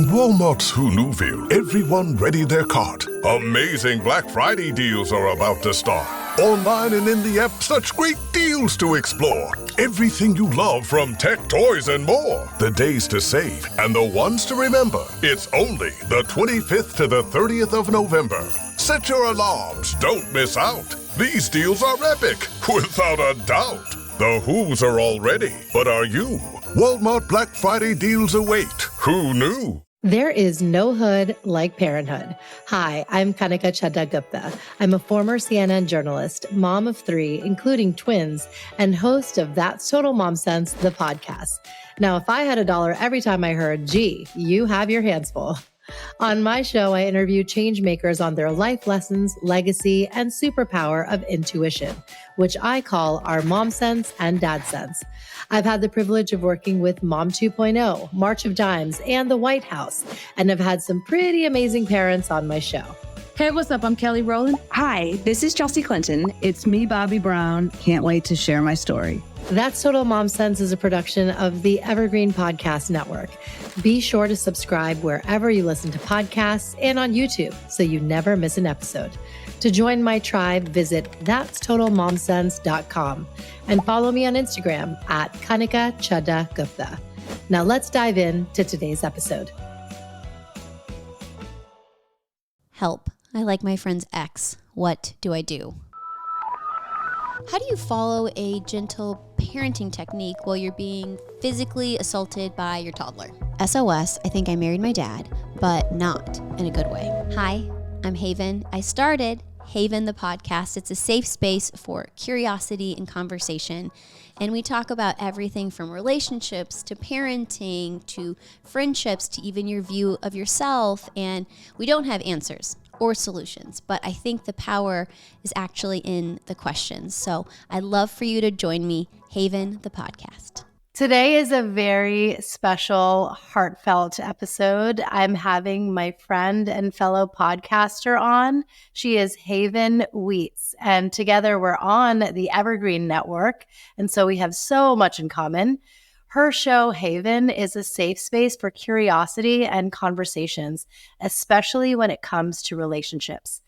In Walmart's Who Newville, everyone ready their cart. Amazing Black Friday deals are about to start. Online and in the app, such great deals to explore. Everything you love from tech, toys, and more. The days to save and the ones to remember. It's only the 25th to the 30th of November. Set your alarms. Don't miss out. These deals are epic, without a doubt. The Who's are all ready, but are you? Walmart Black Friday deals await. Who knew? There is no hood like parenthood. Hi, I'm Kanika Gupta. I'm a former CNN journalist, mom of 3, including twins, and host of That's Total Mom Sense, the podcast. Now, if I had $1 every time I heard, gee, you have your hands full. On my show, I interview change makers on their life lessons, legacy, and superpower of intuition, which I call our Mom Sense and Dad Sense. I've had the privilege of working with Mom 2.0, March of Dimes, and the White House, and have had some pretty amazing parents on my show. Hey, what's up? I'm Kelly Rowland. Hi, this is Chelsea Clinton. It's me, Bobby Brown. Can't wait to share my story. That's Total Mom Sense is a production of the Evergreen Podcast Network. Be sure to subscribe wherever you listen to podcasts and on YouTube so you never miss an episode. To join my tribe, visit that'stotalmomsense.com and follow me on Instagram at Kanika Chadda Gupta. Now let's dive into today's episode. Help. I like my friend's ex. What do I do? How do you follow a gentle parenting technique while you're being physically assaulted by your toddler? SOS, I think I married my dad, but not in a good way. Hi, I'm Haven. I started Haven, the podcast. It's a safe space for curiosity and conversation. And we talk about everything from relationships to parenting to friendships to even your view of yourself. And we don't have answers or solutions, but I think the power is actually in the questions. So I'd love for you to join me, Haven, the podcast. Today is a very special, heartfelt episode. I'm having my friend and fellow podcaster on. She is Haven Weits, and together we're on the Evergreen Network, and so we have so much in common. Her show, Haven, is a safe space for curiosity and conversations, especially when it comes to relationships.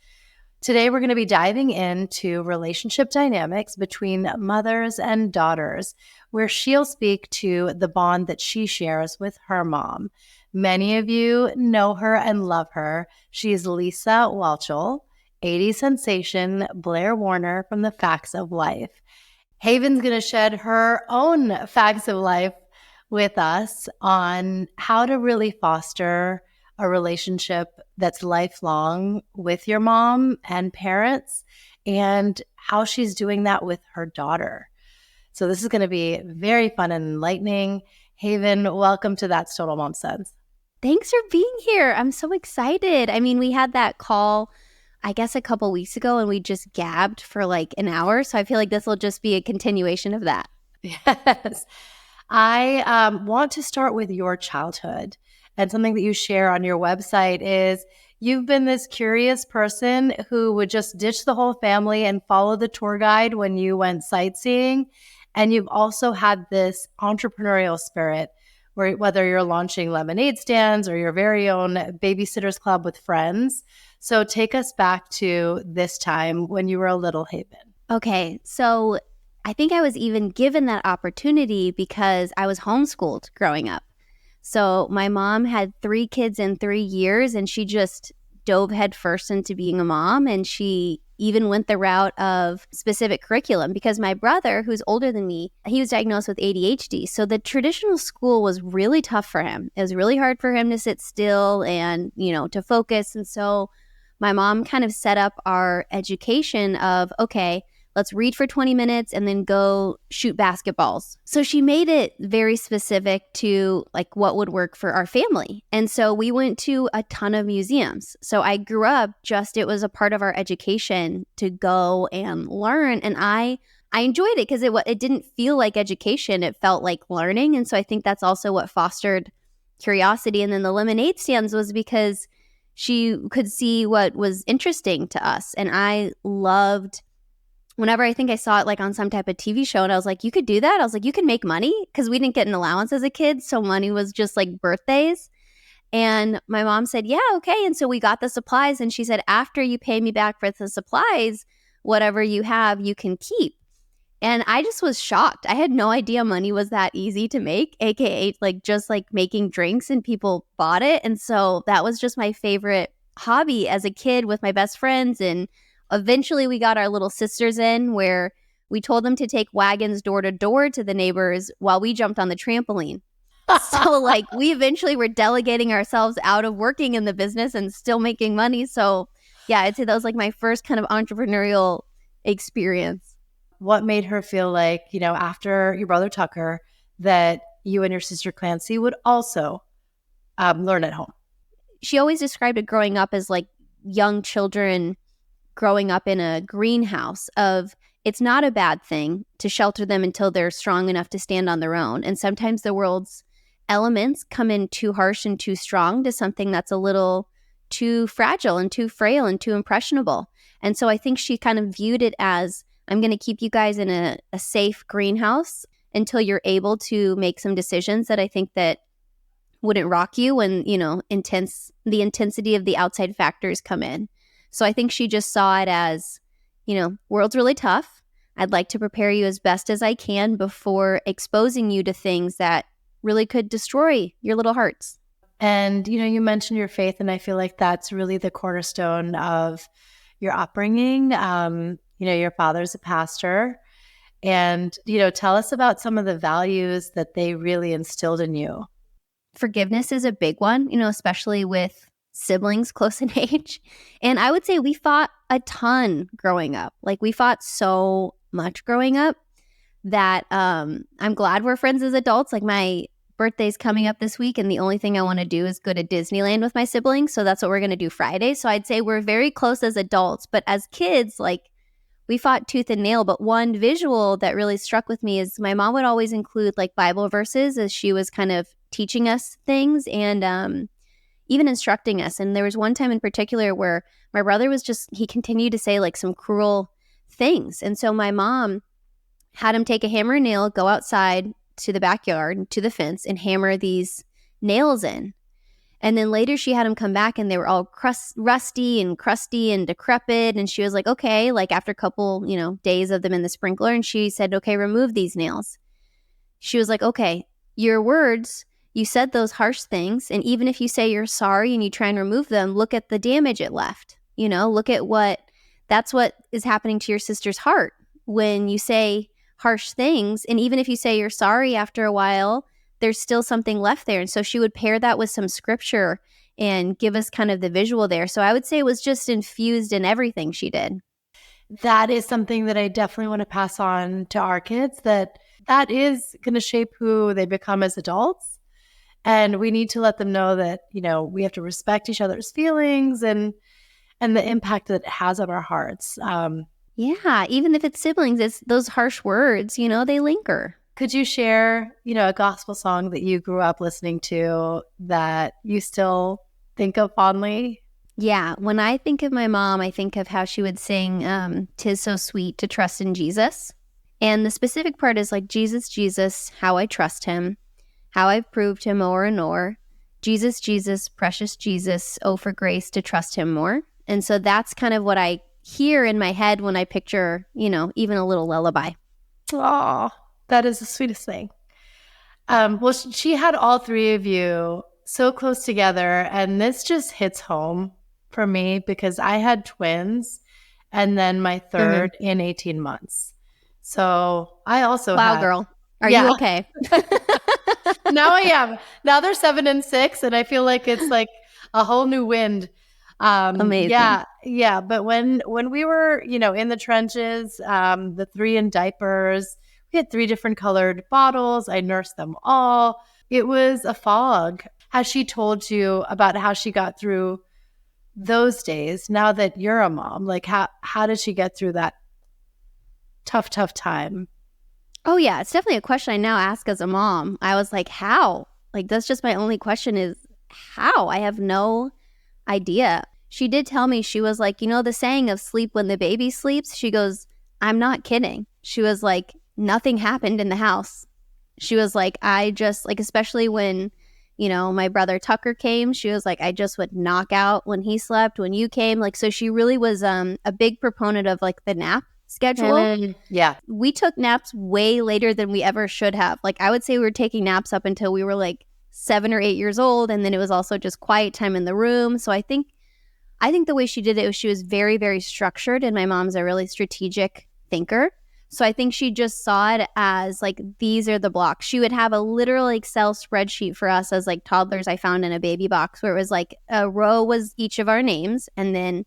Today, we're going to be diving into relationship dynamics between mothers and daughters, where she'll speak to the bond that she shares with her mom. Many of you know her and love her. She's Lisa Whelchel, 80s sensation Blair Warner from the Facts of Life. Haven's going to shed her own facts of life with us on how to really foster a relationship that's lifelong with your mom and parents, and how she's doing that with her daughter. So this is going to be very fun and enlightening. Haven, welcome to That's Total Mom Sense. Thanks for being here. I'm so excited. I mean, we had that call, I guess, a couple weeks ago, and we just gabbed for like an hour. So I feel like this will just be a continuation of that. Yes. I want to start with your childhood. And something that you share on your website is you've been this curious person who would just ditch the whole family and follow the tour guide when you went sightseeing. And you've also had this entrepreneurial spirit where whether you're launching lemonade stands or your very own babysitters club with friends. So take us back to this time when you were a little Haven. Okay, so I think I was even given that opportunity because I was homeschooled growing up. So my mom had 3 kids in 3 years, and she just dove headfirst into being a mom. And she even went the route of specific curriculum because my brother, who's older than me, he was diagnosed with ADHD. So the traditional school was really tough for him. It was really hard for him to sit still and, to focus. And so my mom kind of set up our education of, okay, let's read for 20 minutes and then go shoot basketballs. So she made it very specific to like what would work for our family. And so we went to a ton of museums. So I grew up it was a part of our education to go and learn. And I enjoyed it because it didn't feel like education. It felt like learning. And so I think that's also what fostered curiosity. And then the lemonade stands was because she could see what was interesting to us. And I loved whenever I think I saw it like on some type of TV show and I was like, you could do that? I was like, you can make money? Because we didn't get an allowance as a kid. So money was just like birthdays. And my mom said, yeah, okay. And so we got the supplies. And she said, after you pay me back for the supplies, whatever you have, you can keep. And I just was shocked. I had no idea money was that easy to make, AKA like just like making drinks and people bought it. And so that was just my favorite hobby as a kid with my best friends. And eventually we got our little sisters in where we told them to take wagons door to door to the neighbors while we jumped on the trampoline. So like we eventually were delegating ourselves out of working in the business and still making money. So yeah, I'd say that was like my first kind of entrepreneurial experience. What made her feel like, after your brother Tucker, that you and your sister Clancy would also learn at home? She always described it growing up as like young children growing up in a greenhouse of it's not a bad thing to shelter them until they're strong enough to stand on their own. And sometimes the world's elements come in too harsh and too strong to something that's a little too fragile and too frail and too impressionable. And so I think she kind of viewed it as, I'm going to keep you guys in a safe greenhouse until you're able to make some decisions that I think that wouldn't rock you when, the intensity of the outside factors come in. So I think she just saw it as, world's really tough. I'd like to prepare you as best as I can before exposing you to things that really could destroy your little hearts. And, you mentioned your faith, and I feel like that's really the cornerstone of your upbringing. Your father's a pastor, and, tell us about some of the values that they really instilled in you. Forgiveness is a big one, especially with siblings close in age. And I would say we fought a ton growing up. Like we fought so much growing up that I'm glad we're friends as adults. Like my birthday's coming up this week, and the only thing I want to do is go to Disneyland with my siblings. So that's what we're going to do Friday. So I'd say we're very close as adults, but as kids, like we fought tooth and nail. But one visual that really struck with me is my mom would always include like Bible verses as she was kind of teaching us things and even instructing us. And there was one time in particular where my brother he continued to say like some cruel things. And so my mom had him take a hammer and nail, go outside to the backyard, to the fence, and hammer these nails in. And then later she had him come back and they were all rusty and crusty and decrepit. And she was like, okay, like after a couple, days of them in the sprinkler. And she said, okay, remove these nails. She was like, okay, your words, you said those harsh things. And even if you say you're sorry and you try and remove them, look at the damage it left. Look at that's what is happening to your sister's heart when you say harsh things. And even if you say you're sorry after a while, there's still something left there. And so she would pair that with some scripture and give us kind of the visual there. So I would say it was just infused in everything she did. That is something that I definitely want to pass on to our kids, that is going to shape who they become as adults. And we need to let them know that, we have to respect each other's feelings and the impact that it has on our hearts. Yeah, even if it's siblings, it's those harsh words, they linger. Could you share, a gospel song that you grew up listening to that you still think of fondly? Yeah, when I think of my mom, I think of how she would sing, "'Tis so sweet to trust in Jesus." And the specific part is like, Jesus, Jesus, how I trust him, how I've proved him o'er and o'er. Jesus, Jesus, precious Jesus, oh, for grace to trust him more. And so that's kind of what I hear in my head when I picture, even a little lullaby. Oh, that is the sweetest thing. Well, she had all three of you so close together, and this just hits home for me because I had twins and then my third in 18 months. So I also Wow, girl. Are you okay? Now I am. Now they're 7 and 6, and I feel like it's like a whole new wind. Amazing. Yeah. But when we were, in the trenches, the 3 in diapers, we had 3 different colored bottles. I nursed them all. It was a fog. Has she told you about how she got through those days now that you're a mom? Like how did she get through that tough time? Oh, yeah. It's definitely a question I now ask as a mom. I was like, how? Like, that's just my only question is how? I have no idea. She did tell me, she was like, the saying of sleep when the baby sleeps? She goes, I'm not kidding. She was like, nothing happened in the house. She was like, I just, like, especially when, My brother Tucker came. She was like, I just would knock out when he slept, when you came. Like, so she really was a big proponent of like the nap schedule. Yeah. We took naps way later than we ever should have. Like, I would say we were taking naps up until we were like 7 or 8 years old. And then it was also just quiet time in the room. So I think the way she did it was she was very, very structured. And my mom's a really strategic thinker. So I think she just saw it as like, these are the blocks. She would have a literal Excel spreadsheet for us as like toddlers I found in a baby box, where it was like a row was each of our names. And then,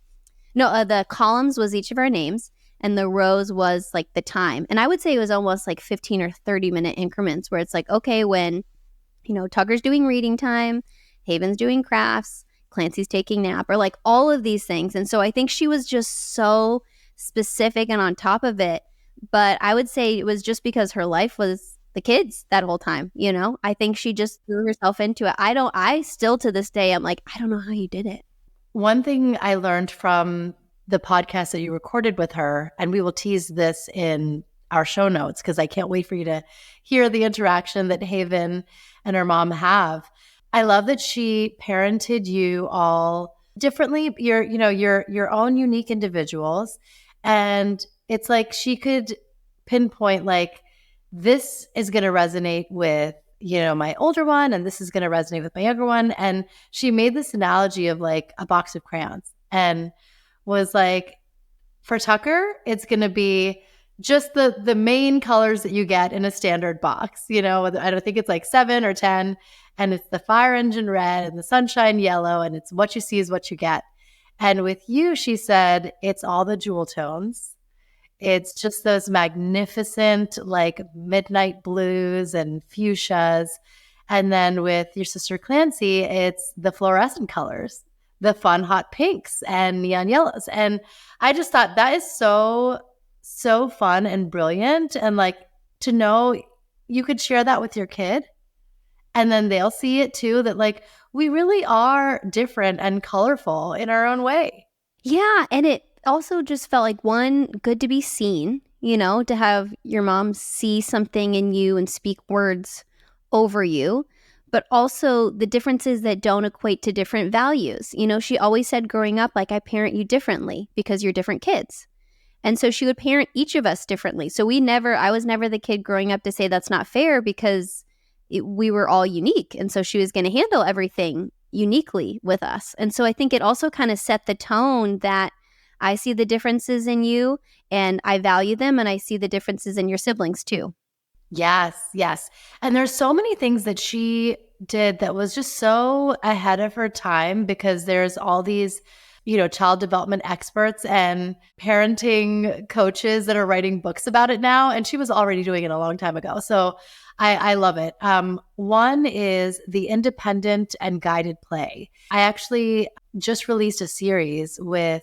the columns was each of our names. And the rows was like the time. And I would say it was almost like 15 or 30-minute increments where it's like, okay, when, Tucker's doing reading time, Haven's doing crafts, Clancy's taking nap, or like all of these things. And so I think she was just so specific and on top of it. But I would say it was just because her life was the kids that whole time, I think she just threw herself into it. I still to this day, I'm like, I don't know how you did it. One thing I learned from the podcast that you recorded with her, and we will tease this in our show notes because I can't wait for you to hear the interaction that Haven and her mom have. I love that she parented you all differently. You're your own unique individuals. And it's like she could pinpoint like, this is going to resonate with, my older one, and this is going to resonate with my younger one. And she made this analogy of like a box of crayons and was like, for Tucker, it's going to be just the main colors that you get in a standard box. I don't think it's like 7 or 10. And it's the fire engine red and the sunshine yellow. And it's what you see is what you get. And with you, she said, it's all the jewel tones. It's just those magnificent like midnight blues and fuchsias. And then with your sister Clancy, it's the fluorescent colors, the fun hot pinks and neon yellows. And I just thought that is so, so fun and brilliant. And like to know you could share that with your kid and then they'll see it too, that like we really are different and colorful in our own way. Yeah. And it also just felt like, one, good to be seen, to have your mom see something in you and speak words over you, but also the differences that don't equate to different values. She always said growing up, like, I parent you differently because you're different kids. And so she would parent each of us differently. So I was never the kid growing up to say that's not fair because we were all unique. And so she was going to handle everything uniquely with us. And so I think it also kind of set the tone that I see the differences in you and I value them, and I see the differences in your siblings too. Yes. And there's so many things that she did that was just so ahead of her time, because there's all these, child development experts and parenting coaches that are writing books about it now. And she was already doing it a long time ago. So I love it. One is the independent and guided play. I actually just released a series with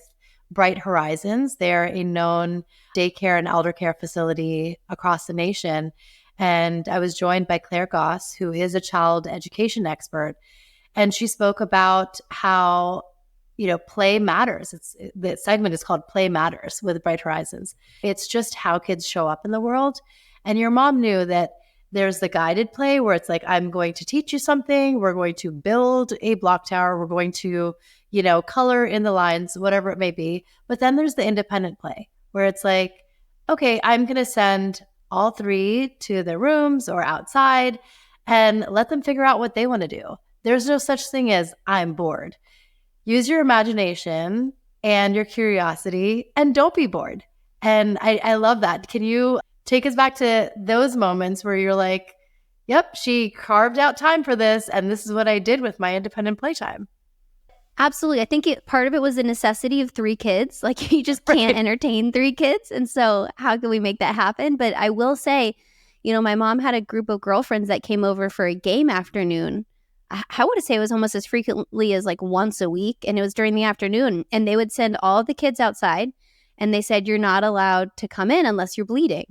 Bright Horizons. They're a known daycare and elder care facility across the nation. And I was joined by Claire Goss, who is a child education expert. And she spoke about how, play matters. The segment is called Play Matters with Bright Horizons. It's just how kids show up in the world. And your mom knew that there's the guided play where it's like, I'm going to teach you something. We're going to build a block tower. We're going to, color in the lines, whatever it may be. But then there's the independent play where it's like, okay, I'm going to send all 3 to their rooms or outside and let them figure out what they want to do. There's no such thing as I'm bored. Use your imagination and your curiosity and don't be bored. And I love that. Can you take us back to those moments where you're like, yep, she carved out time for this, and this is what I did with my independent playtime? Absolutely. I think part of it was the necessity of 3 kids. Like, you just can't entertain 3 kids. And so how can we make that happen? But I will say, my mom had a group of girlfriends that came over for a game afternoon. I would say it was almost as frequently as like once a week. And it was during the afternoon. And they would send all the kids outside. And they said, you're not allowed to come in unless you're bleeding.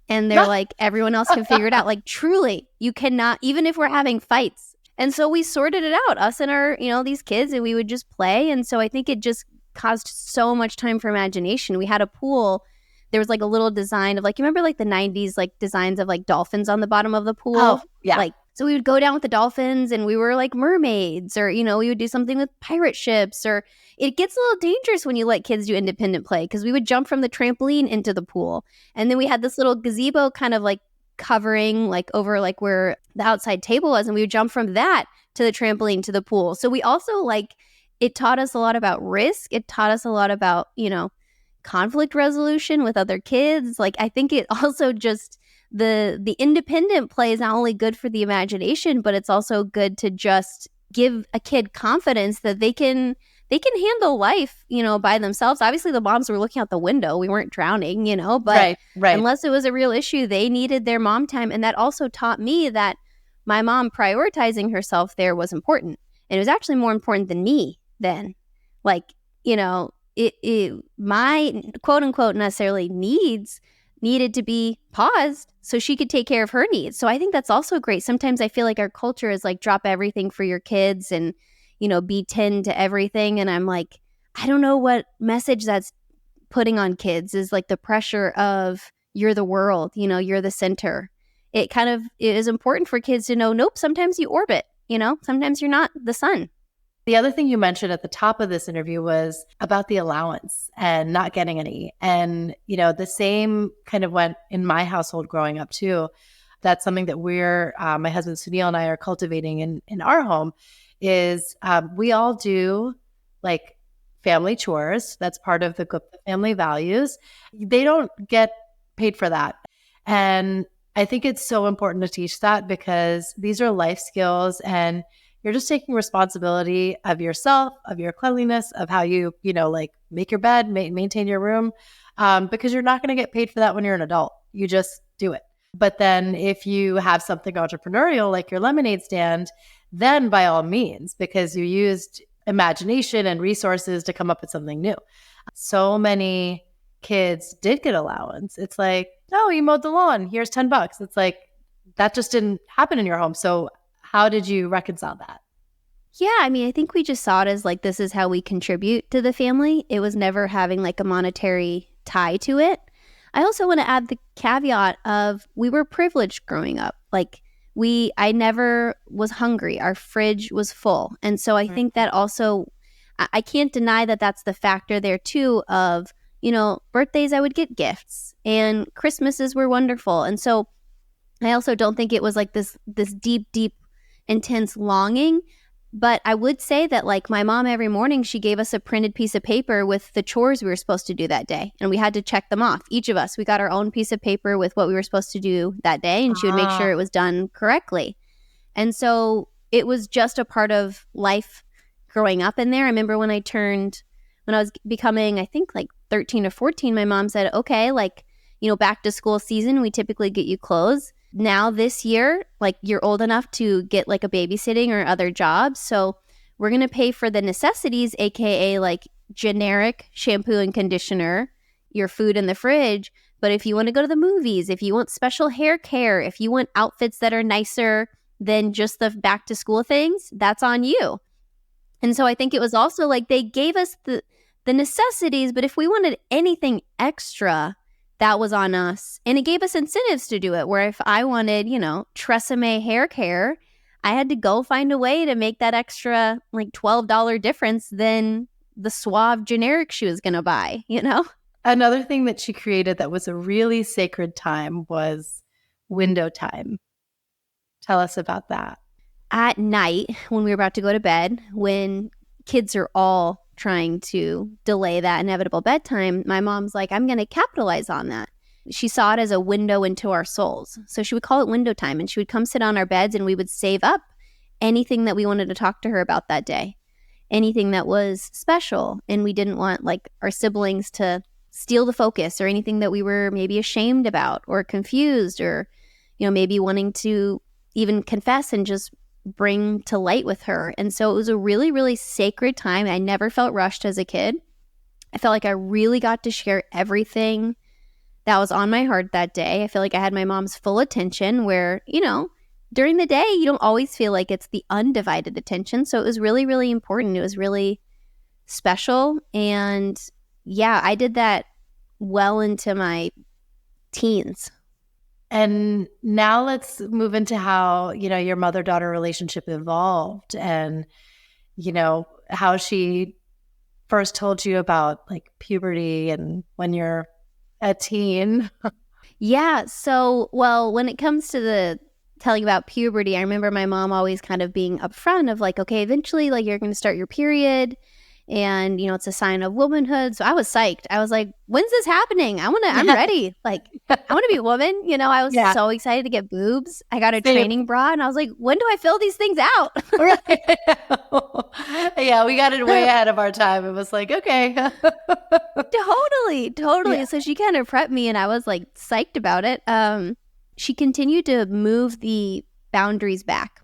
And they're like, everyone else can figure it out. Like, truly, you cannot, even if we're having fights. And so we sorted it out, us and our, these kids, and we would just play. And so I think it just caused so much time for imagination. We had a pool. There was like a little design of like, you remember like the 90s, like designs of like dolphins on the bottom of the pool? Oh, yeah. Like, So we would go down with the dolphins and we were like mermaids, or, we would do something with pirate ships, or it gets a little dangerous when you let kids do independent play, because we would jump from the trampoline into the pool. And then we had this little gazebo kind of like covering like over like where the outside table was. And we would jump from that to the trampoline to the pool. So we also like, it taught us a lot about risk. It taught us a lot about, conflict resolution with other kids. Like, I think it also just the independent play is not only good for the imagination, but it's also good to just give a kid confidence that they can handle life, by themselves. Obviously, the moms were looking out the window. We weren't drowning, but right. unless it was a real issue, they needed their mom time. And that also taught me that my mom prioritizing herself there was important. And it was actually more important than me then. Like, my quote unquote necessarily needed to be paused so she could take care of her needs. So I think that's also great. Sometimes I feel like our culture is like drop everything for your kids and, be 10 to everything. And I'm like, I don't know what message that's putting on kids, is like the pressure of you're the world, you're the center. It is important for kids to know, nope, sometimes you orbit, sometimes you're not the sun. The other thing you mentioned at the top of this interview was about the allowance and not getting any. And, the same kind of went in my household growing up too. That's something that my husband Sunil and I are cultivating in our home, is we all do like family chores. That's part of the Gupta family values. They don't get paid for that. And I think it's so important to teach that, because these are life skills, and you're just taking responsibility of yourself, of your cleanliness, of how you, like make your bed, maintain your room, because you're not going to get paid for that when you're an adult. You just do it. But then if you have something entrepreneurial like your lemonade stand, then by all means, because you used imagination and resources to come up with something new. So many kids did get allowance. It's like, oh, you mowed the lawn, here's $10. It's like, that just didn't happen in your home. So how did you reconcile that? Yeah, I mean, I think we just saw it as like, this is how we contribute to the family. It was never having like a monetary tie to it. I also want to add the caveat of we were privileged growing up. Like I never was hungry. Our fridge was full. And so I think that also, I can't deny that that's the factor there too of, birthdays, I would get gifts, and Christmases were wonderful. And so I also don't think it was like this deep, intense longing. But I would say that like my mom, every morning, she gave us a printed piece of paper with the chores we were supposed to do that day. And we had to check them off. Each of us, we got our own piece of paper with what we were supposed to do that day. And she would make sure it was done correctly. And so it was just a part of life growing up in there. I remember when I was becoming, I think like 13 or 14, my mom said, okay, like, back to school season, we typically get you clothes. Now this year, like you're old enough to get like a babysitting or other jobs. So we're going to pay for the necessities, AKA like generic shampoo and conditioner, your food in the fridge. But if you want to go to the movies, if you want special hair care, if you want outfits that are nicer than just the back to school things, that's on you. And so I think it was also like they gave us the necessities, but if we wanted anything extra, that was on us. And it gave us incentives to do it, where if I wanted, Tresemme hair care, I had to go find a way to make that extra like $12 difference than the Suave generic she was going to buy, Another thing that she created that was a really sacred time was window time. Tell us about that. At night, when we were about to go to bed, when kids are all trying to delay that inevitable bedtime, my mom's like, I'm going to capitalize on that. She saw it as a window into our souls. So she would call it window time, and she would come sit on our beds, and we would save up anything that we wanted to talk to her about that day, anything that was special. And we didn't want like our siblings to steal the focus, or anything that we were maybe ashamed about or confused, or, maybe wanting to even confess and just bring to light with her. And so it was a really, really sacred time. I never felt rushed as a kid. I felt like I really got to share everything that was on my heart that day. I feel like I had my mom's full attention, where, during the day, you don't always feel like it's the undivided attention. So it was really, really important. It was really special. And yeah, I did that well into my teens. And now let's move into how, your mother-daughter relationship evolved and, how she first told you about like puberty and when you're a teen. Yeah. So, well, when it comes to the telling about puberty, I remember my mom always kind of being upfront of like, okay, eventually, like you're going to start your period, and it's a sign of womanhood. So I was psyched. I was like, when's this happening? I'm ready. Like, I want to be a woman. I was Yeah. so excited to get boobs. I got a Same. training bra, and I was like, when do I fill these things out? Right. Yeah, we got it way ahead of our time. It was like, okay. Totally. Yeah. So she kind of prepped me, and I was like psyched about it. She continued to move the boundaries back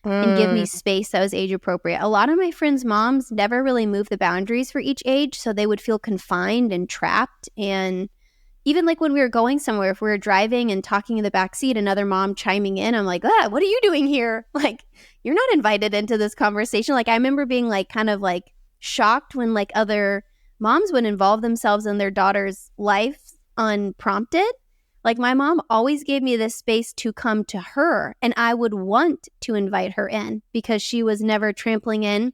and give me space that was age appropriate. A lot of my friends' moms never really moved the boundaries for each age, so they would feel confined and trapped. And even like when we were going somewhere, if we were driving and talking in the back seat, another mom chiming in, I'm like, what are you doing here? Like, you're not invited into this conversation. Like, I remember being like kind of like shocked when like other moms would involve themselves in their daughter's life unprompted. Like, my mom always gave me this space to come to her, and I would want to invite her in because she was never trampling in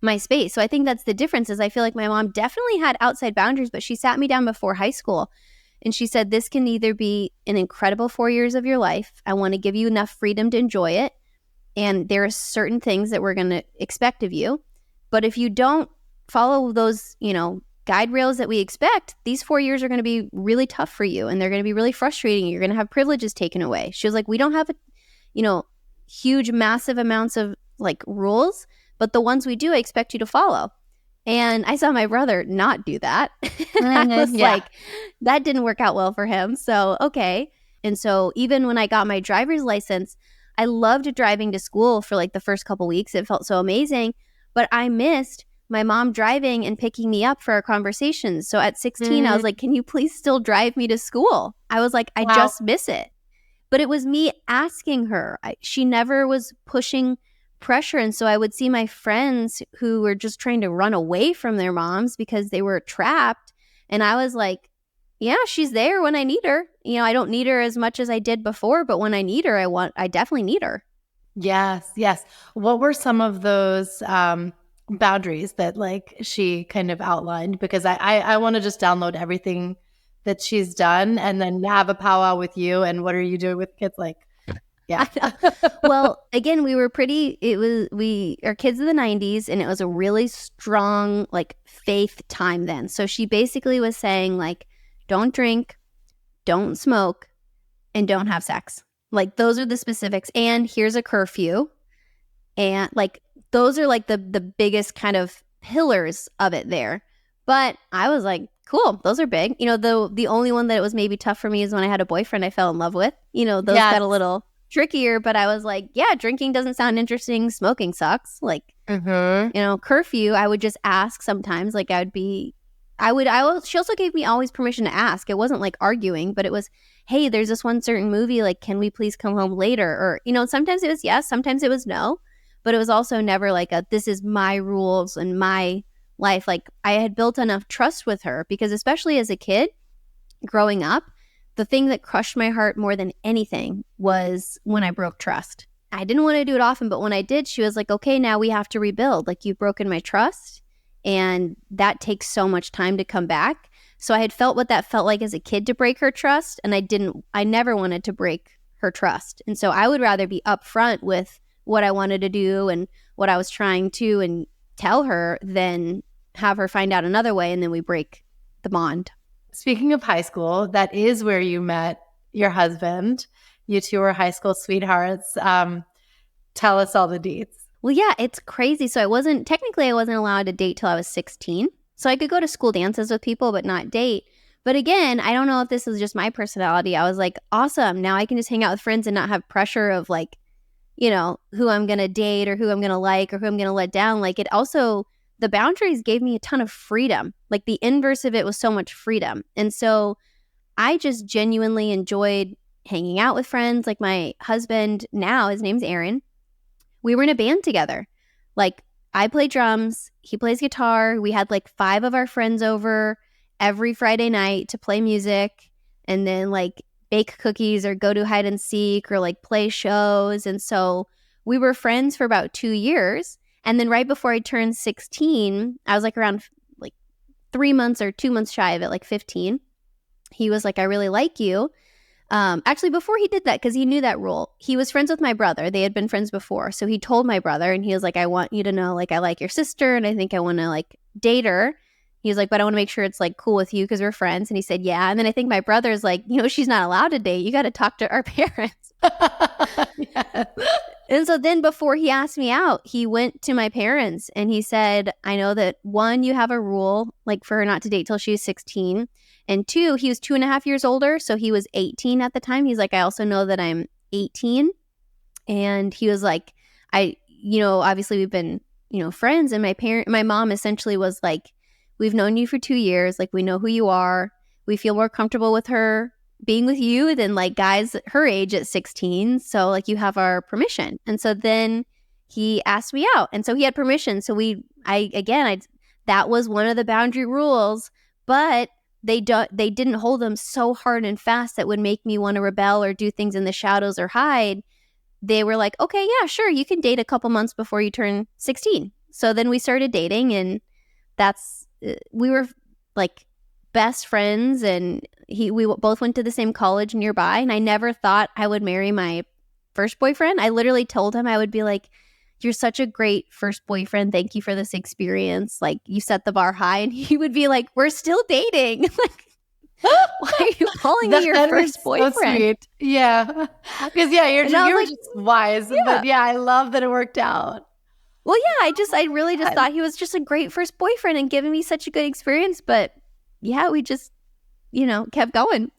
my space. So I think that's the difference. Is I feel like my mom definitely had outside boundaries, but she sat me down before high school and she said, this can either be an incredible 4 years of your life. I want to give you enough freedom to enjoy it. And there are certain things that we're going to expect of you. But if you don't follow those, guide rails that we expect, these 4 years are going to be really tough for you, and they're going to be really frustrating. You're going to have privileges taken away. She was like, we don't have, huge, massive amounts of like rules, but the ones we do, I expect you to follow. And I saw my brother not do that. I was like, that didn't work out well for him. So, okay. And so even when I got my driver's license, I loved driving to school for like the first couple weeks. It felt so amazing, but I missed my mom driving and picking me up for our conversations. So at 16, I was like, can you please still drive me to school? I was like, I just miss it. But it was me asking her. She never was pushing pressure. And so I would see my friends who were just trying to run away from their moms because they were trapped. And I was like, yeah, she's there when I need her. I don't need her as much as I did before, but when I need her, I definitely need her. Yes. What were some of those boundaries that like she kind of outlined? Because I want to just download everything that she's done and then have a powwow with you. And what are you doing with kids? Like, yeah. Well, again, our kids of the 90s, and it was a really strong like faith time then. So she basically was saying like, don't drink, don't smoke, and don't have sex. Like, those are the specifics. And here's a curfew. And like, those are like the biggest kind of pillars of it there. But I was like, cool, those are big. The only one that it was maybe tough for me is when I had a boyfriend I fell in love with. Those got a little trickier, but I was like, yeah, drinking doesn't sound interesting. Smoking sucks. Like, curfew, I would just ask sometimes. Like, she also gave me always permission to ask. It wasn't like arguing, but it was, hey, there's this one certain movie, like, can we please come home later? Or, sometimes it was yes, sometimes it was no, but it was also never like this is my rules and my life. Like, I had built enough trust with her because, especially as a kid growing up, the thing that crushed my heart more than anything was when I broke trust. I didn't want to do it often, but when I did, she was like, okay, now we have to rebuild. Like, you've broken my trust, and that takes so much time to come back. So I had felt what that felt like as a kid to break her trust, and I never wanted to break her trust. And so I would rather be upfront with what I wanted to do and what I was trying to and tell her than have her find out another way and then we break the bond. Speaking of high school, that is where you met your husband. You two were high school sweethearts. Tell us all the deets. Well, yeah, it's crazy. So I wasn't allowed to date till I was 16. So I could go to school dances with people, but not date. But again, I don't know if this is just my personality. I was like, awesome. Now I can just hang out with friends and not have pressure of like, who I'm going to date or who I'm going to like or who I'm going to let down. Like, it also, the boundaries gave me a ton of freedom. Like, the inverse of it was so much freedom. And so I just genuinely enjoyed hanging out with friends. Like, my husband now, his name's Aaron. We were in a band together. Like, I play drums, he plays guitar. We had like 5 of our friends over every Friday night to play music. And then like bake cookies or go to hide and seek or like play shows. And so we were friends for about 2 years. And then right before I turned 16, I was like around like 3 months or 2 months shy of it, like 15. He was like, I really like you. Actually, before he did that, because he knew that rule, he was friends with my brother. They had been friends before. So he told my brother, and he was like, I want you to know, like, I like your sister, and I think I want to, like, date her. He was like, but I want to make sure it's, like, cool with you because we're friends. And he said, yeah. And then I think my brother's like, she's not allowed to date. You got to talk to our parents. Yes. And so then before he asked me out, he went to my parents and he said, I know that 1, you have a rule, like, for her not to date till she was 16. And 2, he was 2.5 years older. So he was 18 at the time. He's like, I also know that I'm 18. And he was like, obviously we've been, friends. And my mom essentially was like, we've known you for 2 years. Like, we know who you are. We feel more comfortable with her being with you than like guys her age at 16. So like, you have our permission. And so then he asked me out. And so he had permission. So that was one of the boundary rules, but they didn't hold them so hard and fast that would make me want to rebel or do things in the shadows or hide. They were like, okay, yeah, sure, you can date a couple months before you turn 16. So then we started dating, and we were like best friends, and we both went to the same college nearby. And I never thought I would marry my first boyfriend. I literally told him, I would be like, you're such a great first boyfriend. Thank you for this experience. Like, you set the bar high. And he would be like, we're still dating. Like, why are you calling me your first boyfriend? So sweet. Yeah. Because, yeah, you're like, just wise. Yeah. But, yeah, I love that it worked out. Well, yeah, I really just thought he was just a great first boyfriend and giving me such a good experience. But, yeah, we just, kept going.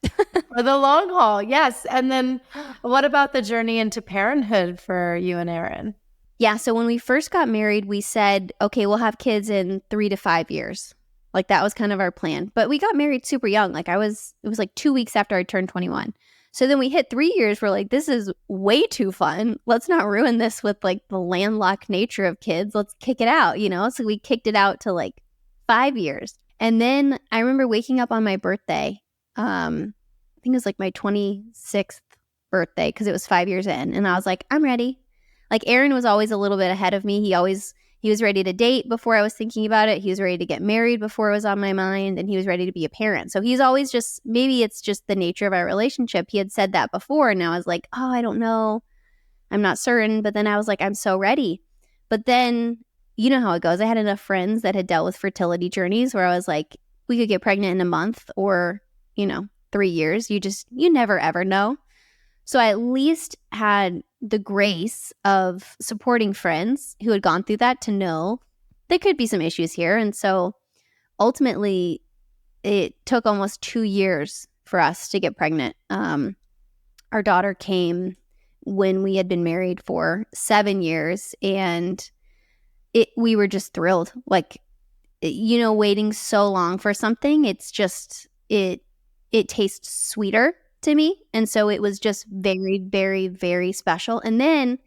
For the long haul. Yes. And then what about the journey into parenthood for you and Aaron? Yeah, so when we first got married, we said, okay, we'll have kids in 3 to 5 years. Like, that was kind of our plan. But we got married super young. Like, it was like 2 weeks after I turned 21. So then we hit 3 years. We're like, this is way too fun. Let's not ruin this with like the landlocked nature of kids. Let's kick it out, So we kicked it out to like 5 years. And then I remember waking up on my birthday. I think it was like my 26th birthday because it was 5 years in. And I was like, I'm ready. Like, Aaron was always a little bit ahead of me. He was ready to date before I was thinking about it. He was ready to get married before it was on my mind. And he was ready to be a parent. So he's always just, maybe it's just the nature of our relationship. He had said that before. And now I was like, oh, I don't know. I'm not certain. But then I was like, I'm so ready. But then, you know how it goes. I had enough friends that had dealt with fertility journeys where I was like, we could get pregnant in a month or, 3 years. You never ever know. So I at least had the grace of supporting friends who had gone through that to know there could be some issues here. And so ultimately, it took almost 2 years for us to get pregnant. Our daughter came when we had been married for 7 years, and we were just thrilled. Like, waiting so long for something, it's just, it tastes sweeter to me. And so it was just very, very, very special. And then,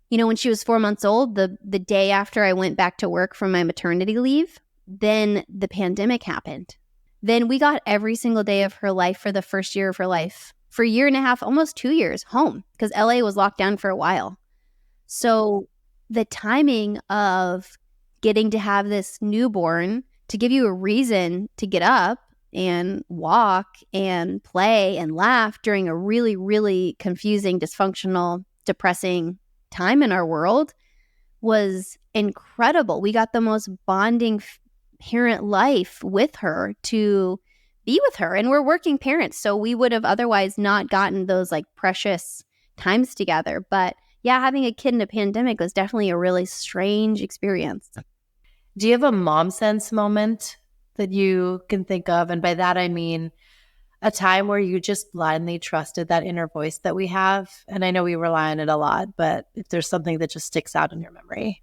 when she was 4 months old, the day after I went back to work from my maternity leave, then the pandemic happened. Then we got every single day of her life for the first year of her life, for a year and a half, almost 2 years, home, because LA was locked down for a while. So the timing of getting to have this newborn to give you a reason to get up and walk and play and laugh during a really, really confusing, dysfunctional, depressing time in our world was incredible. We got the most bonding parent life with her to be with her. And we're working parents, so we would have otherwise not gotten those like precious times together. But yeah, having a kid in a pandemic was definitely a really strange experience. Do you have a mom sense moment that you can think of? And by that, I mean a time where you just blindly trusted that inner voice that we have. And I know we rely on it a lot, but if there's something that just sticks out in your memory.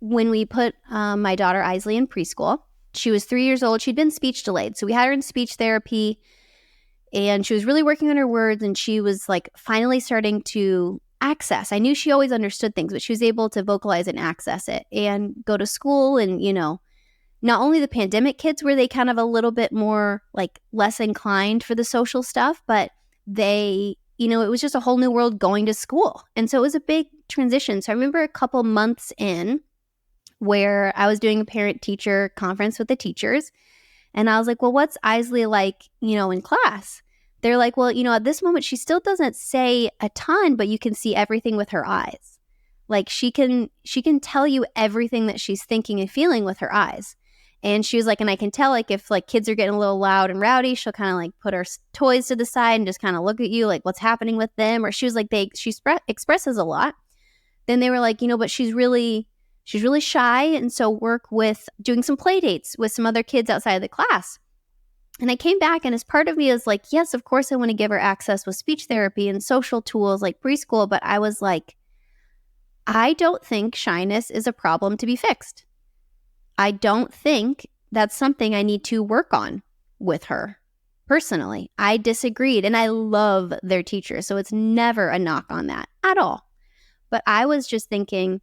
When we put my daughter Isley in preschool, she was 3 years old. She'd been speech delayed. So we had her in speech therapy, and she was really working on her words, and she was like finally starting to access. I knew she always understood things, but she was able to vocalize and access it and go to school. And, not only the pandemic kids were they kind of a little bit more like less inclined for the social stuff, but it was just a whole new world going to school. And so it was a big transition. So I remember a couple months in where I was doing a parent-teacher conference with the teachers. And I was like, well, what's Isley like, in class? They're like, well, at this moment, she still doesn't say a ton, but you can see everything with her eyes. Like she can tell you everything that she's thinking and feeling with her eyes. And she was like, and I can tell, like, if like kids are getting a little loud and rowdy, she'll kind of like put her toys to the side and just kind of look at you like what's happening with them. Or she was like, she expresses a lot. Then they were like, but she's really shy. And so work with doing some play dates with some other kids outside of the class. And I came back, and as part of me is like, yes, of course I want to give her access with speech therapy and social tools like preschool. But I was like, I don't think shyness is a problem to be fixed. I don't think that's something I need to work on with her personally. I disagreed, and I love their teachers, so it's never a knock on that at all. But I was just thinking,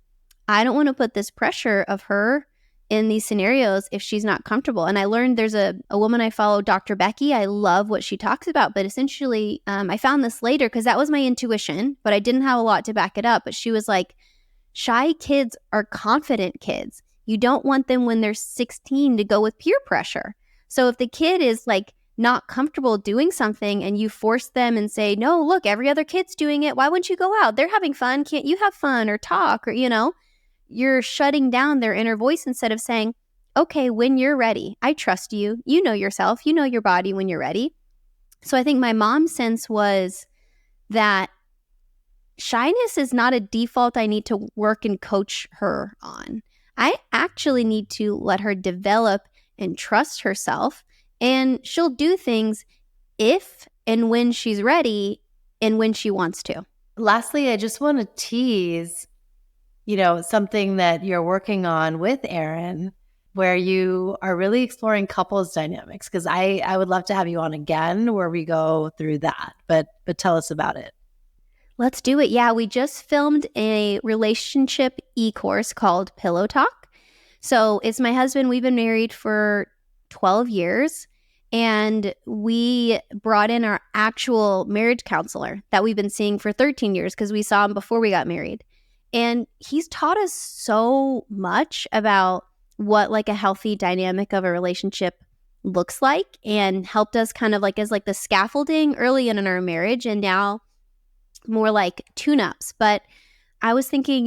I don't want to put this pressure of her in these scenarios if she's not comfortable. And I learned there's a woman I follow, Dr. Becky. I love what she talks about, but essentially I found this later because that was my intuition, but I didn't have a lot to back it up. But she was like, shy kids are confident kids. You don't want them when they're 16 to go with peer pressure. So if the kid is like not comfortable doing something and you force them and say, no, look, every other kid's doing it. Why wouldn't you go out? They're having fun. Can't you have fun or talk? Or, you're shutting down their inner voice instead of saying, okay, when you're ready, I trust you. You know yourself. You know your body when you're ready. So I think my mom's sense was that shyness is not a default I need to work and coach her on. I actually need to let her develop and trust herself, and she'll do things if and when she's ready and when she wants to. Lastly, I just want to tease, something that you're working on with Erin, where you are really exploring couples dynamics, because I would love to have you on again where we go through that. But tell us about it. Let's do it. Yeah, we just filmed a relationship e-course called Pillow Talk. So it's my husband. We've been married for 12 years, and we brought in our actual marriage counselor that we've been seeing for 13 years because we saw him before we got married. And he's taught us so much about what like a healthy dynamic of a relationship looks like, and helped us kind of like as like the scaffolding early in our marriage, and now more like tune-ups. But I was thinking,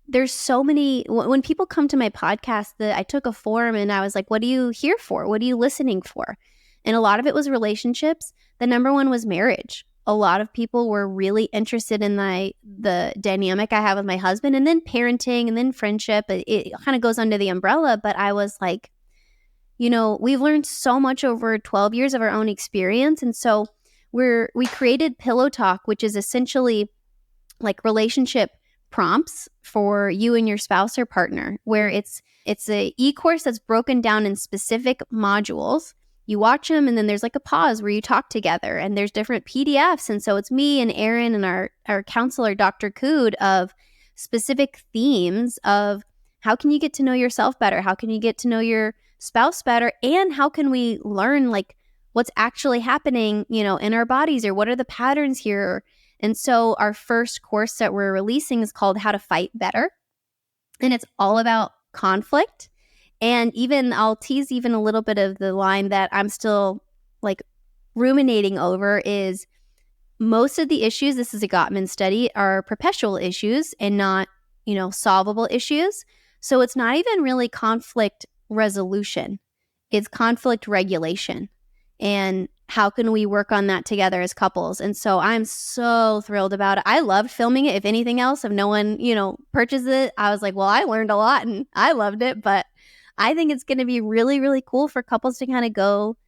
there's so many, when people come to my podcast, I took a form and I was like, what are you here for? What are you listening for? And a lot of it was relationships. The number one was marriage. A lot of people were really interested in the dynamic I have with my husband, and then parenting, and then friendship. It kind of goes under the umbrella. But I was like, we've learned so much over 12 years of our own experience. And so we created Pillow Talk, which is essentially like relationship prompts for you and your spouse or partner, where it's a e-course that's broken down in specific modules. You watch them, and then there's like a pause where you talk together, and there's different PDFs. And so it's me and Erin and our counselor, Dr. Kood, of specific themes of how can you get to know yourself better? How can you get to know your spouse better? And how can we learn like what's actually happening, in our bodies, or what are the patterns here? And so our first course that we're releasing is called How to Fight Better. And it's all about conflict. And even I'll tease even a little bit of the line that I'm still like ruminating over is most of the issues, this is a Gottman study, are perpetual issues and not, solvable issues. So it's not even really conflict resolution. It's conflict regulation. And how can we work on that together as couples? And so I'm so thrilled about it. I loved filming it. If anything else, if no one, purchased it, I was like, well, I learned a lot and I loved it. But I think it's going to be really, really cool for couples to kind of go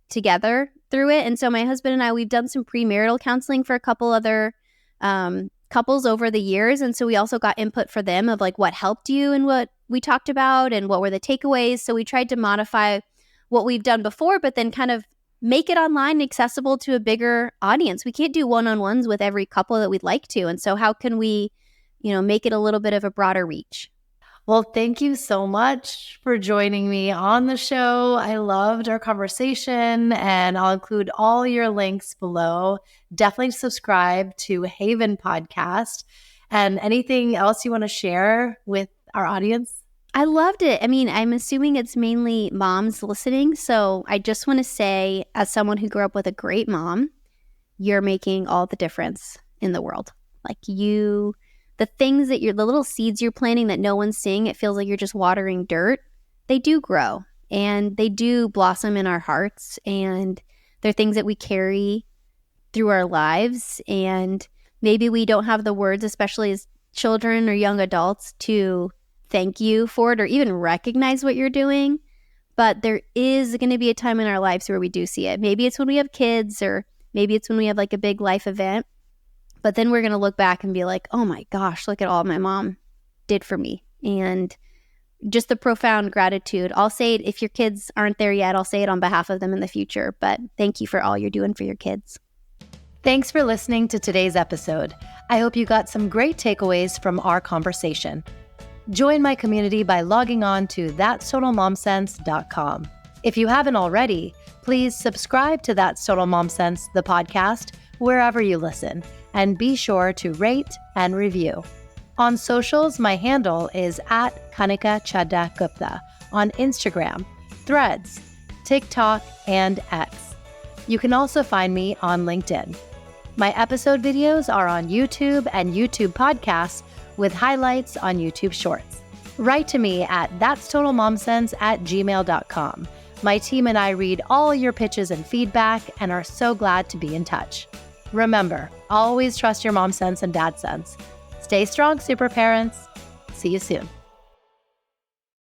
together through it. And so my husband and I, we've done some premarital counseling for a couple other couples over the years. And so we also got input for them of like what helped you and what we talked about and what were the takeaways. So we tried to modify what we've done before, but then kind of make it online and accessible to a bigger audience. We can't do one-on-ones with every couple that we'd like to. And so how can we, make it a little bit of a broader reach? Well, thank you so much for joining me on the show. I loved our conversation, and I'll include all your links below. Definitely subscribe to Haven Podcast. And anything else you want to share with our audience? I loved it. I mean, I'm assuming it's mainly moms listening. So I just want to say, as someone who grew up with a great mom, you're making all the difference in the world. Like the things that the little seeds you're planting that no one's seeing, it feels like you're just watering dirt. They do grow and they do blossom in our hearts. And they're things that we carry through our lives. And maybe we don't have the words, especially as children or young adults, to thank you for it or even recognize what you're doing. But there is going to be a time in our lives where we do see it. Maybe it's when we have kids, or maybe it's when we have like a big life event. But then we're going to look back and be like, oh my gosh, look at all my mom did for me. And just the profound gratitude. I'll say it if your kids aren't there yet. I'll say it on behalf of them in the future. But thank you for all you're doing for your kids. Thanks for listening to today's episode. I hope you got some great takeaways from our conversation. Join my community by logging on to that'stotalmomsense.com. If you haven't already, please subscribe to That's Total Mom Sense, the podcast, wherever you listen, and be sure to rate and review. On socials, my handle is @Kanika Chadda Gupta on Instagram, Threads, TikTok, and X. You can also find me on LinkedIn. My episode videos are on YouTube and YouTube podcasts with highlights on YouTube Shorts. Write to me at that'stotalmomsense@gmail.com. My team and I read all your pitches and feedback and are so glad to be in touch. Remember, always trust your mom sense and dad sense. Stay strong, super parents. See you soon.